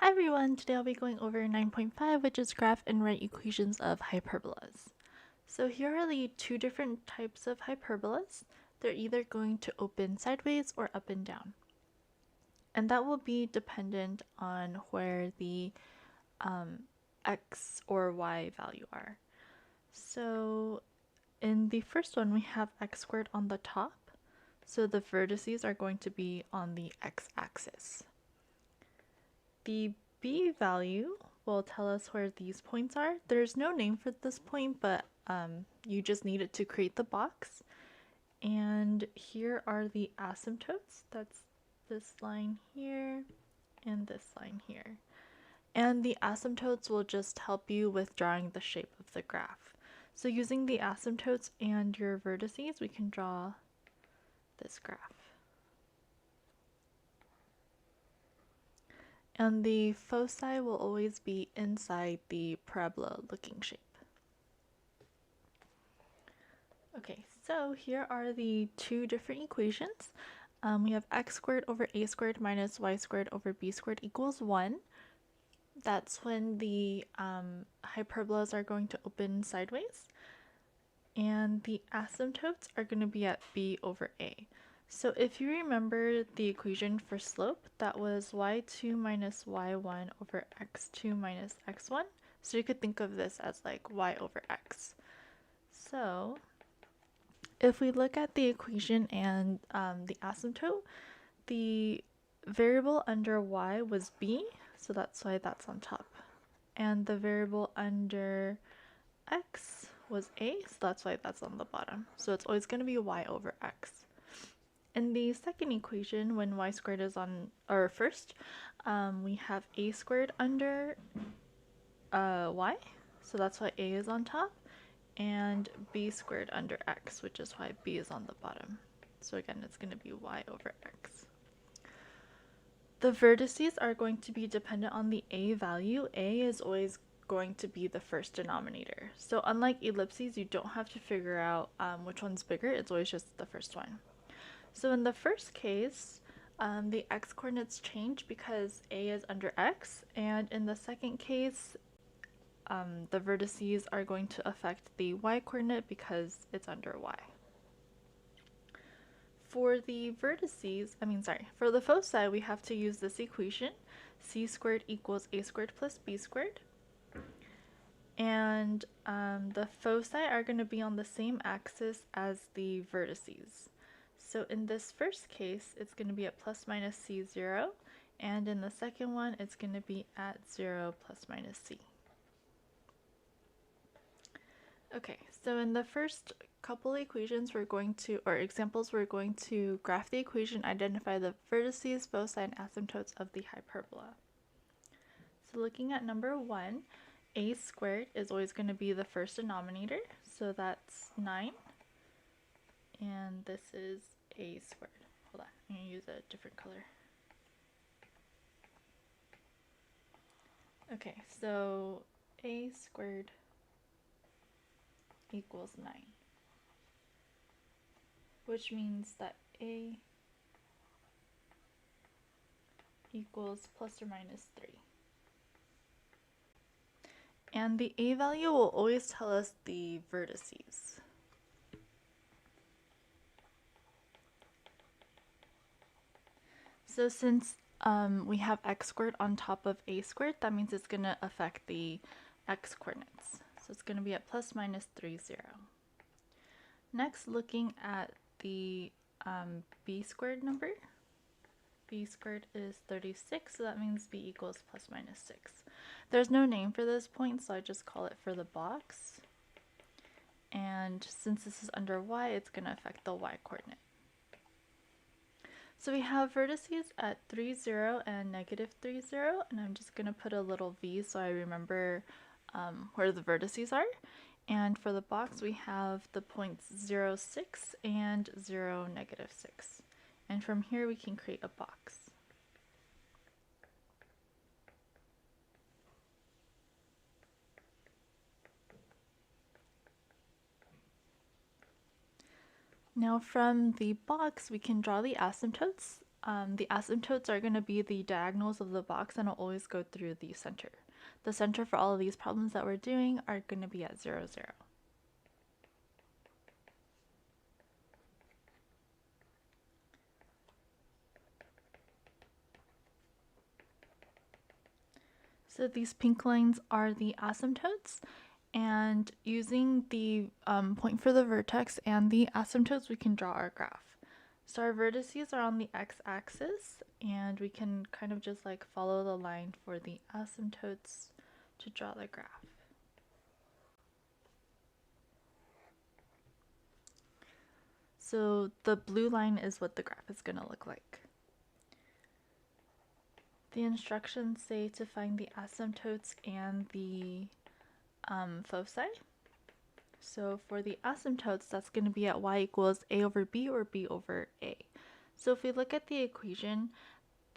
Hi everyone, today I'll be going over 9.5, which is graph and write equations of hyperbolas. So here are the two different types of hyperbolas. They're either going to open sideways or up and down. And that will be dependent on where the x or y value are. So in the first one, we have x squared on the top. So the vertices are going to be on the x-axis. The b value will tell us where these points are. There's no name for this point, but you just need it to create the box. And here are the asymptotes. That's this line here and this line here. And the asymptotes will just help you with drawing the shape of the graph. So using the asymptotes and your vertices, we can draw this graph. And the foci will always be inside the parabola looking shape. Okay, so here are the two different equations. We have x squared over a squared minus y squared over b squared equals 1. That's when the hyperbolas are going to open sideways. And the asymptotes are going to be at b over a. So if you remember the equation for slope, that was y2 minus y1 over x2 minus x1. So you could think of this as like y over x. So if we look at the equation and the asymptote, the variable under y was b, so that's why that's on top. And the variable under x was a, so that's why that's on the bottom. So it's always going to be y over x. In the second equation, when y squared is on, or first, we have a squared under y, so that's why a is on top, and b squared under x, which is why b is on the bottom. So again, it's going to be y over x. The vertices are going to be dependent on the a value. A is always going to be the first denominator. So unlike ellipses, you don't have to figure out which one's bigger. It's always just the first one. So in the first case, the x-coordinates change because a is under x, and in the second case, the vertices are going to affect the y-coordinate because it's under y. For the vertices, for the foci, we have to use this equation, c squared equals a squared plus b squared. And the foci are going to be on the same axis as the vertices. So in this first case, it's going to be at plus minus c0, and in the second one, it's going to be at 0 plus minus c. Okay, so in the first couple equations examples, we're going to graph the equation, identify the vertices, foci, and asymptotes of the hyperbola. So looking at number 1, a squared is always going to be the first denominator, so that's 9, and this is a squared. Hold on, I'm going to use a different color. Okay, so a squared equals 9, which means that a equals plus or minus 3. And the a value will always tell us the vertices. So since we have x squared on top of a squared, that means it's going to affect the x coordinates. So it's going to be at plus minus 3, 0. Next, looking at the b squared number. B squared is 36, so that means b equals plus minus 6. There's no name for this point, so I just call it for the box. And since this is under y, it's going to affect the y coordinate. So we have vertices at 3, 0 and negative 3, 0, and I'm just going to put a little v so I remember where the vertices are. And for the box, we have the points 0, 6 and 0, negative 6. And from here, we can create a box. Now from the box, we can draw the asymptotes. the asymptotes are going to be the diagonals of the box and will always go through the center. The center for all of these problems that we're doing are going to be at 0, 0. So these pink lines are the asymptotes, and using the point for the vertex and the asymptotes, we can draw our graph. So our vertices are on the x-axis, and we can kind of just like follow the line for the asymptotes to draw the graph. So the blue line is what the graph is going to look like. The instructions say to find the asymptotes and the foci. So for the asymptotes, that's going to be at y equals a over b or b over a. So if we look at the equation,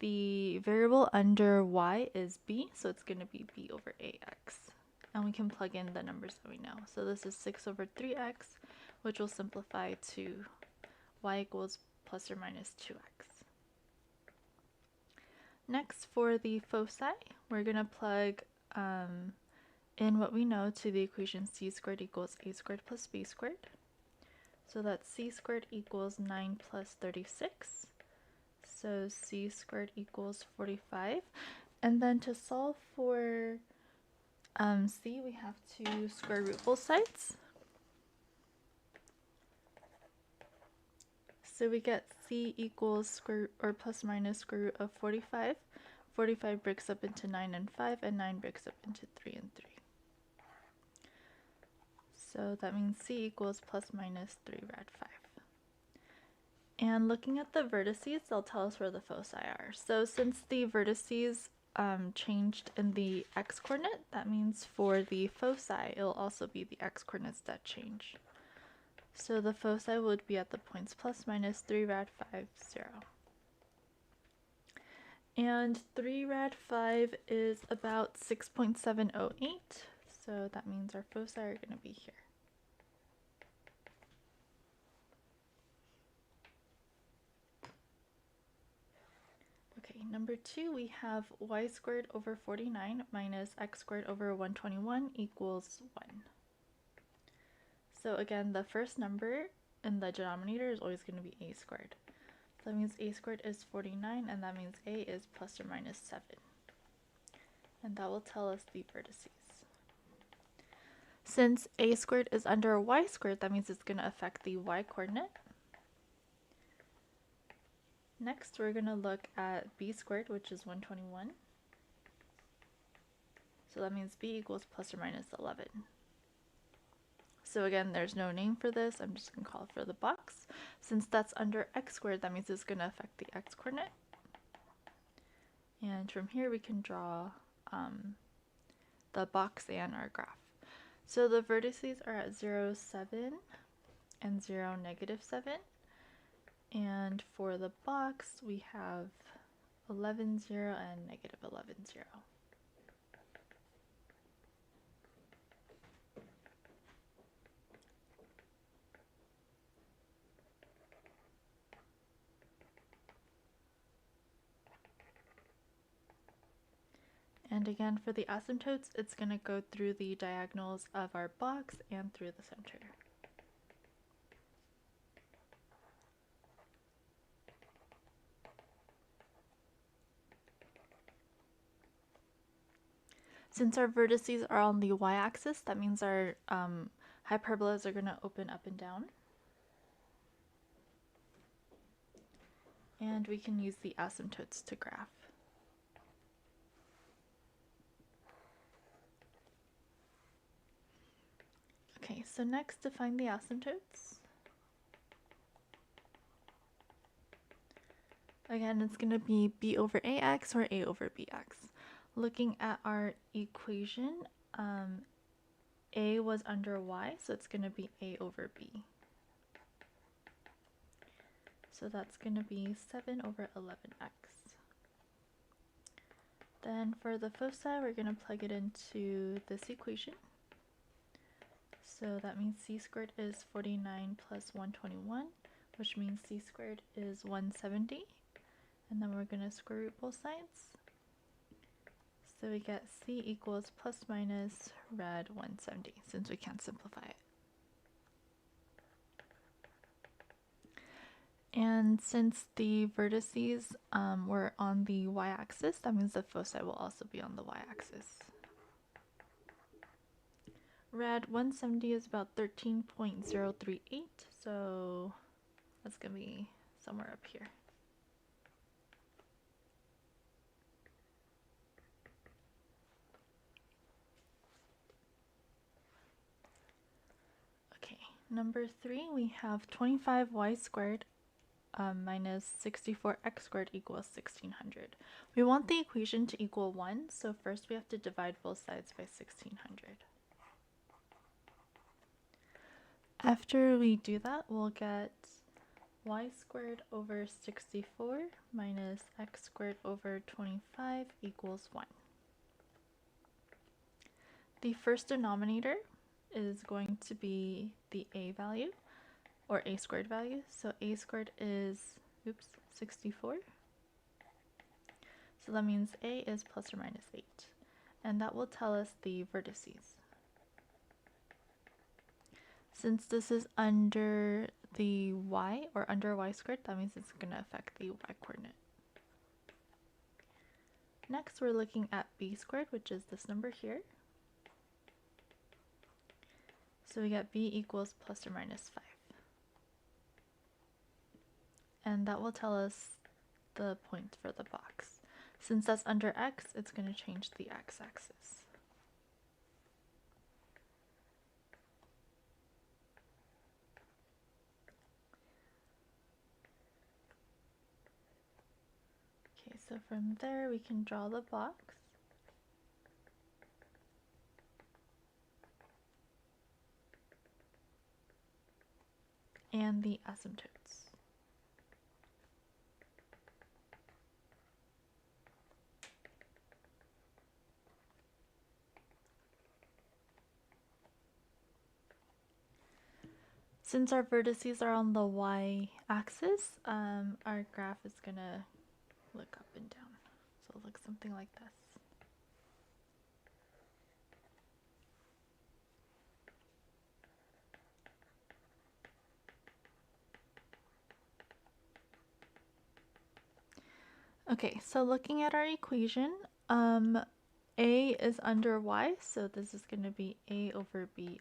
the variable under y is b, so it's going to be b over ax. And we can plug in the numbers that we know. So this is 6 over 3x, which will simplify to y equals plus or minus 2x. Next, for the foci, we're going to plug in what we know to the equation c squared equals a squared plus b squared. So that's c squared equals 9 plus 36. So c squared equals 45. And then to solve for c, we have to square root both sides. So we get c equals square or plus minus square root of 45. 45 breaks up into 9 and 5, and 9 breaks up into 3 and 3. So that means c equals plus minus 3 rad 5. And looking at the vertices, they'll tell us where the foci are. So since the vertices changed in the x-coordinate, that means for the foci, it'll also be the x-coordinates that change. So the foci would be at the points plus minus 3 rad 5, 0. And 3 rad 5 is about 6.708, so that means our foci are going to be here. Okay, number 2, we have y squared over 49 minus x squared over 121 equals 1. So again, the first number in the denominator is always going to be a squared. So that means a squared is 49, and that means a is plus or minus 7. And that will tell us the vertices. Since a squared is under y squared, that means it's going to affect the y coordinate. Next, we're going to look at b squared, which is 121. So that means b equals plus or minus 11. So again, there's no name for this. I'm just going to call it for the box. Since that's under x squared, that means it's going to affect the x coordinate. And from here, we can draw the box and our graph. So the vertices are at 0, 7, and 0, negative 7. And for the box, we have 11, 0, and negative 11, 0. And again, for the asymptotes, it's going to go through the diagonals of our box and through the center. Since our vertices are on the y-axis, that means our hyperbolas are going to open up and down. And we can use the asymptotes to graph. Okay, so next to find the asymptotes. Again, it's going to be b over ax or a over bx. Looking at our equation, a was under y, so it's going to be a over b. So that's going to be 7 over 11x. Then for the foci, we're going to plug it into this equation. So that means c squared is 49 plus 121, which means c squared is 170. and then we're going to square root both sides. So we get c equals plus minus rad 170, since we can't simplify it. And since the vertices were on the y-axis, that means the foci will also be on the y-axis. Rad 170 is about 13.038, so that's going to be somewhere up here. Okay, number 3, we have 25y squared minus 64x squared equals 1600. We want the equation to equal 1, so first we have to divide both sides by 1600. After we do that, we'll get y squared over 64 minus x squared over 25 equals 1. The first denominator is going to be the a value, or a squared value. So a squared is, 64. So that means a is plus or minus 8. And that will tell us the vertices. Since this is under the y, or under y squared, that means it's going to affect the y coordinate. Next, we're looking at b squared, which is this number here. So we get b equals plus or minus 5. And that will tell us the point for the box. Since that's under x, it's going to change the x-axis. Okay, so from there we can draw the box. And the asymptotes. Since our vertices are on the y-axis, our graph is going to look up and down. So it'll look something like this. Okay, so looking at our equation, a is under y, so this is going to be a over bx.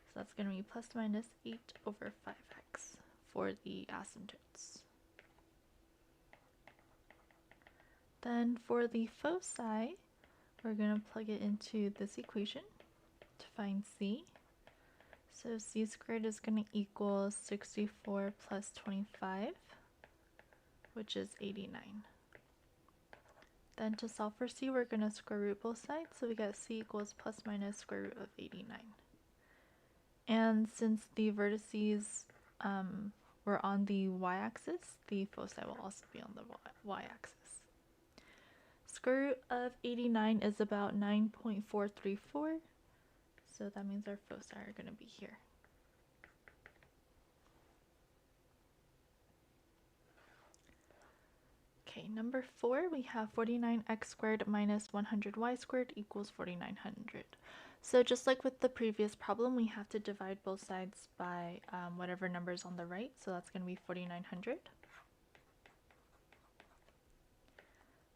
So that's going to be plus minus 8 over 5x for the asymptotes. Then for the foci, we're going to plug it into this equation to find c. So c squared is going to equal 64 plus 25, which is 89. Then to solve for c, we're going to square root both sides, so we get c equals plus minus square root of 89. And since the vertices were on the y-axis, the foci will also be on the y-axis. Square root of 89 is about 9.434, so that means our foci are going to be here. Okay, number 4, we have 49x squared minus 100y squared equals 4900. So just like with the previous problem, we have to divide both sides by whatever number is on the right, so that's going to be 4900.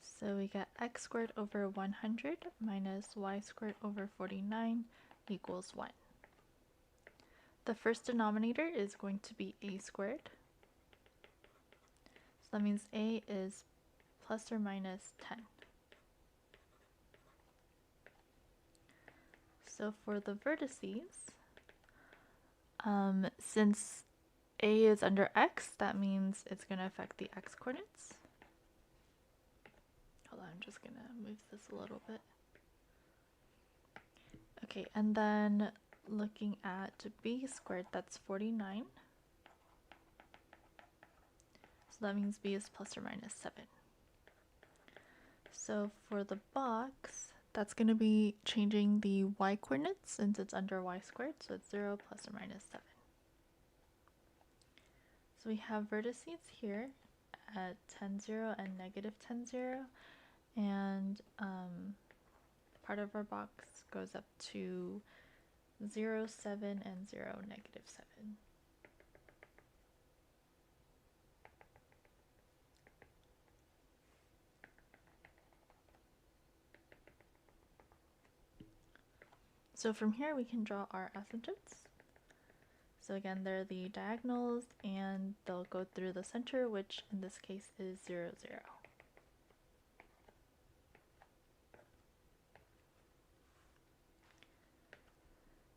So we get x squared over 100 minus y squared over 49 equals 1. The first denominator is going to be a squared. So that means a is plus or minus 10. So for the vertices, since a is under x, that means it's going to affect the x coordinates. Hold on, I'm just going to move this a little bit. Okay, and then looking at b squared, that's 49. So that means b is plus or minus 7. So for the box, that's going to be changing the y coordinates since it's under y squared, so it's 0 plus or minus 7. So we have vertices here at 10, 0 and negative 10, 0. And part of our box goes up to 0, 7, and 0, negative 7. So from here we can draw our asymptotes. So again, they're the diagonals and they'll go through the center, which in this case is 0, 0.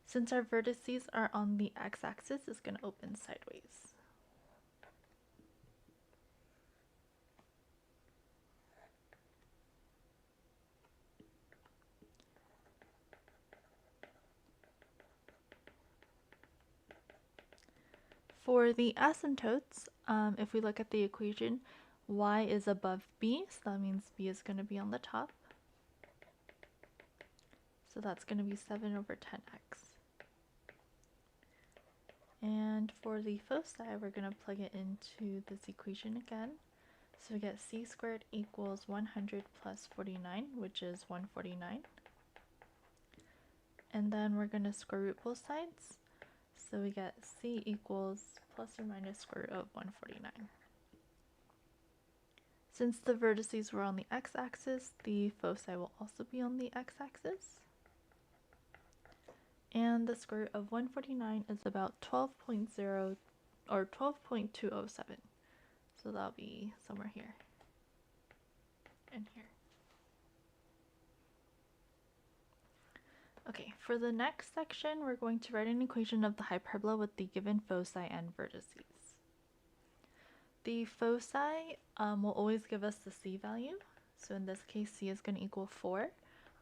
Since our vertices are on the x-axis, it's going to open sideways. For the asymptotes, if we look at the equation, y is above b, so that means b is going to be on the top. So that's going to be 7 over 10x. And for the foci, we're going to plug it into this equation again. So we get c squared equals 100 plus 49, which is 149. And then we're going to square root both sides. So we get c equals plus or minus square root of 149. Since the vertices were on the x-axis, the foci will also be on the x-axis. And the square root of 149 is about 12.0 or 12.207. So that'll be somewhere here and here. Okay, for the next section, we're going to write an equation of the hyperbola with the given foci and vertices. The foci will always give us the c value. So in this case, c is going to equal 4.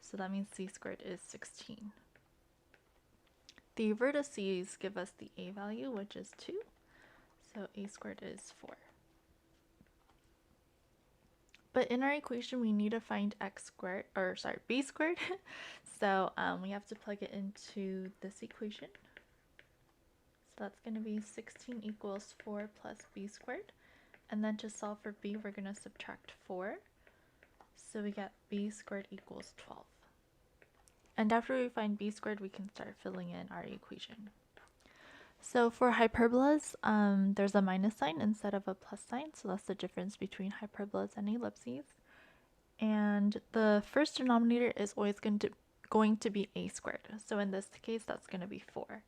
So that means c squared is 16. The vertices give us the a value, which is 2. So a squared is 4. But in our equation, we need to find b squared. So we have to plug it into this equation. So that's going to be 16 equals 4 plus b squared. And then to solve for b, we're going to subtract 4. So we get b squared equals 12. And after we find b squared, we can start filling in our equation. So for hyperbolas, there's a minus sign instead of a plus sign. So that's the difference between hyperbolas and ellipses. And the first denominator is always going to be a squared. So in this case, that's going to be 4.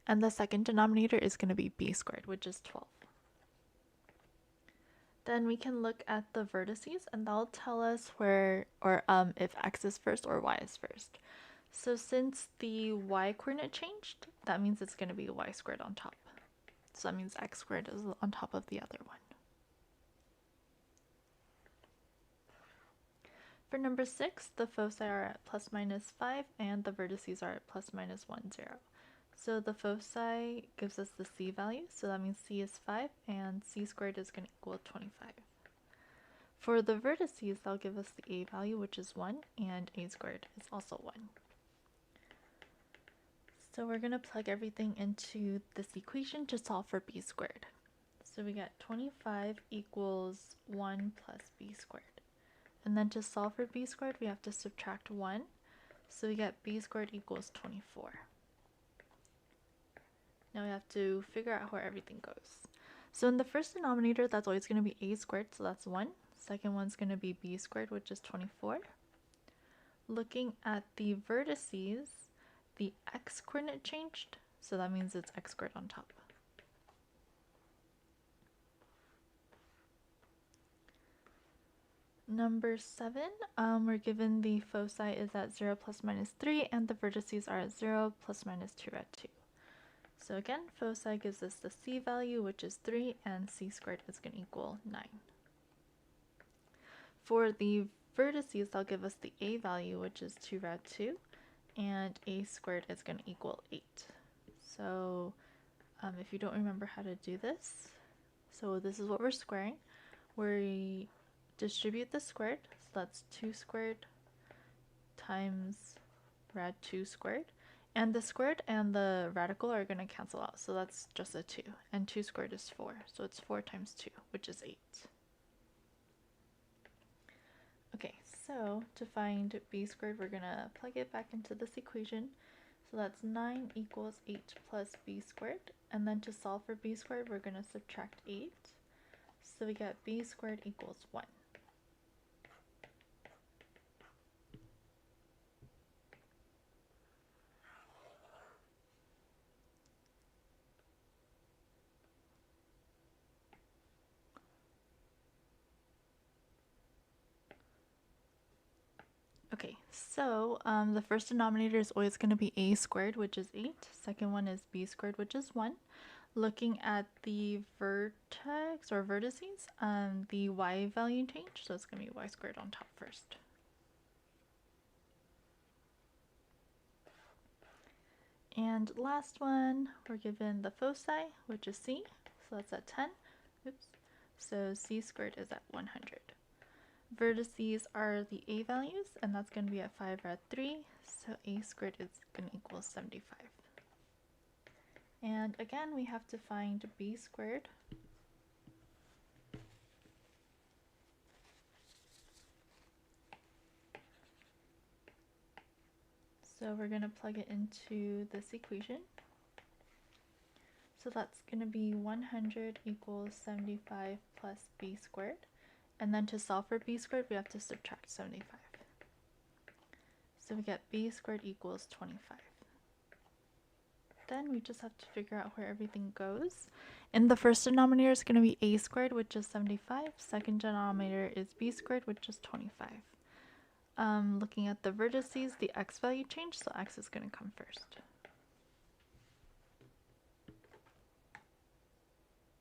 And the second denominator is going to be b squared, which is 12. Then we can look at the vertices, and that'll tell us if x is first or y is first. So since the y coordinate changed, that means it's going to be y squared on top. So that means x squared is on top of the other one. For number 6, the foci are at plus minus 5 and the vertices are at plus minus 1, 0. So the foci gives us the c value, so that means c is 5 and c squared is going to equal 25. For the vertices, they'll give us the a value, which is 1, and a squared is also 1. So we're going to plug everything into this equation to solve for b squared. So we get 25 equals 1 plus b squared. And then to solve for b squared, we have to subtract 1. So we get b squared equals 24. Now we have to figure out where everything goes. So in the first denominator, that's always going to be a squared, so that's 1. Second one's going to be b squared, which is 24. Looking at the vertices, the x coordinate changed, so that means it's x squared on top. Number 7, we're given the foci is at 0 plus minus 3 and the vertices are at 0 plus minus 2 at 2. So again, foci gives us the c value, which is 3, and c squared is going to equal 9. For the vertices, they'll give us the a value, which is 2 rad 2, and a squared is going to equal 8. So if you don't remember how to do this, so this is what we're squaring. We distribute the squared, so that's 2 squared times rad 2 squared. And the squared and the radical are going to cancel out, so that's just a 2. And 2 squared is 4, so it's 4 times 2, which is 8. so to find b squared, we're going to plug it back into this equation. So that's 9 equals 8 plus b squared. And then to solve for b squared, we're going to subtract 8. So we get b squared equals 1. Okay, so the first denominator is always going to be a squared, which is 8. Second one is b squared, which is 1. Looking at the vertex or vertices, the y value change, so it's going to be y squared on top first. And last one, we're given the foci, which is c, so that's at 10. Oops. So c squared is at 100. Vertices are the a values, and that's going to be at 5 or at 3, so a squared is going to equal 75. And again, we have to find b squared. So we're going to plug it into this equation. So that's going to be 100 equals 75 plus b squared. And then to solve for b squared, we have to subtract 75. So we get b squared equals 25. Then we just have to figure out where everything goes. In the first denominator is going to be a squared, which is 75. Second denominator is b squared, which is 25. Looking at the vertices, the x value changed, so x is going to come first.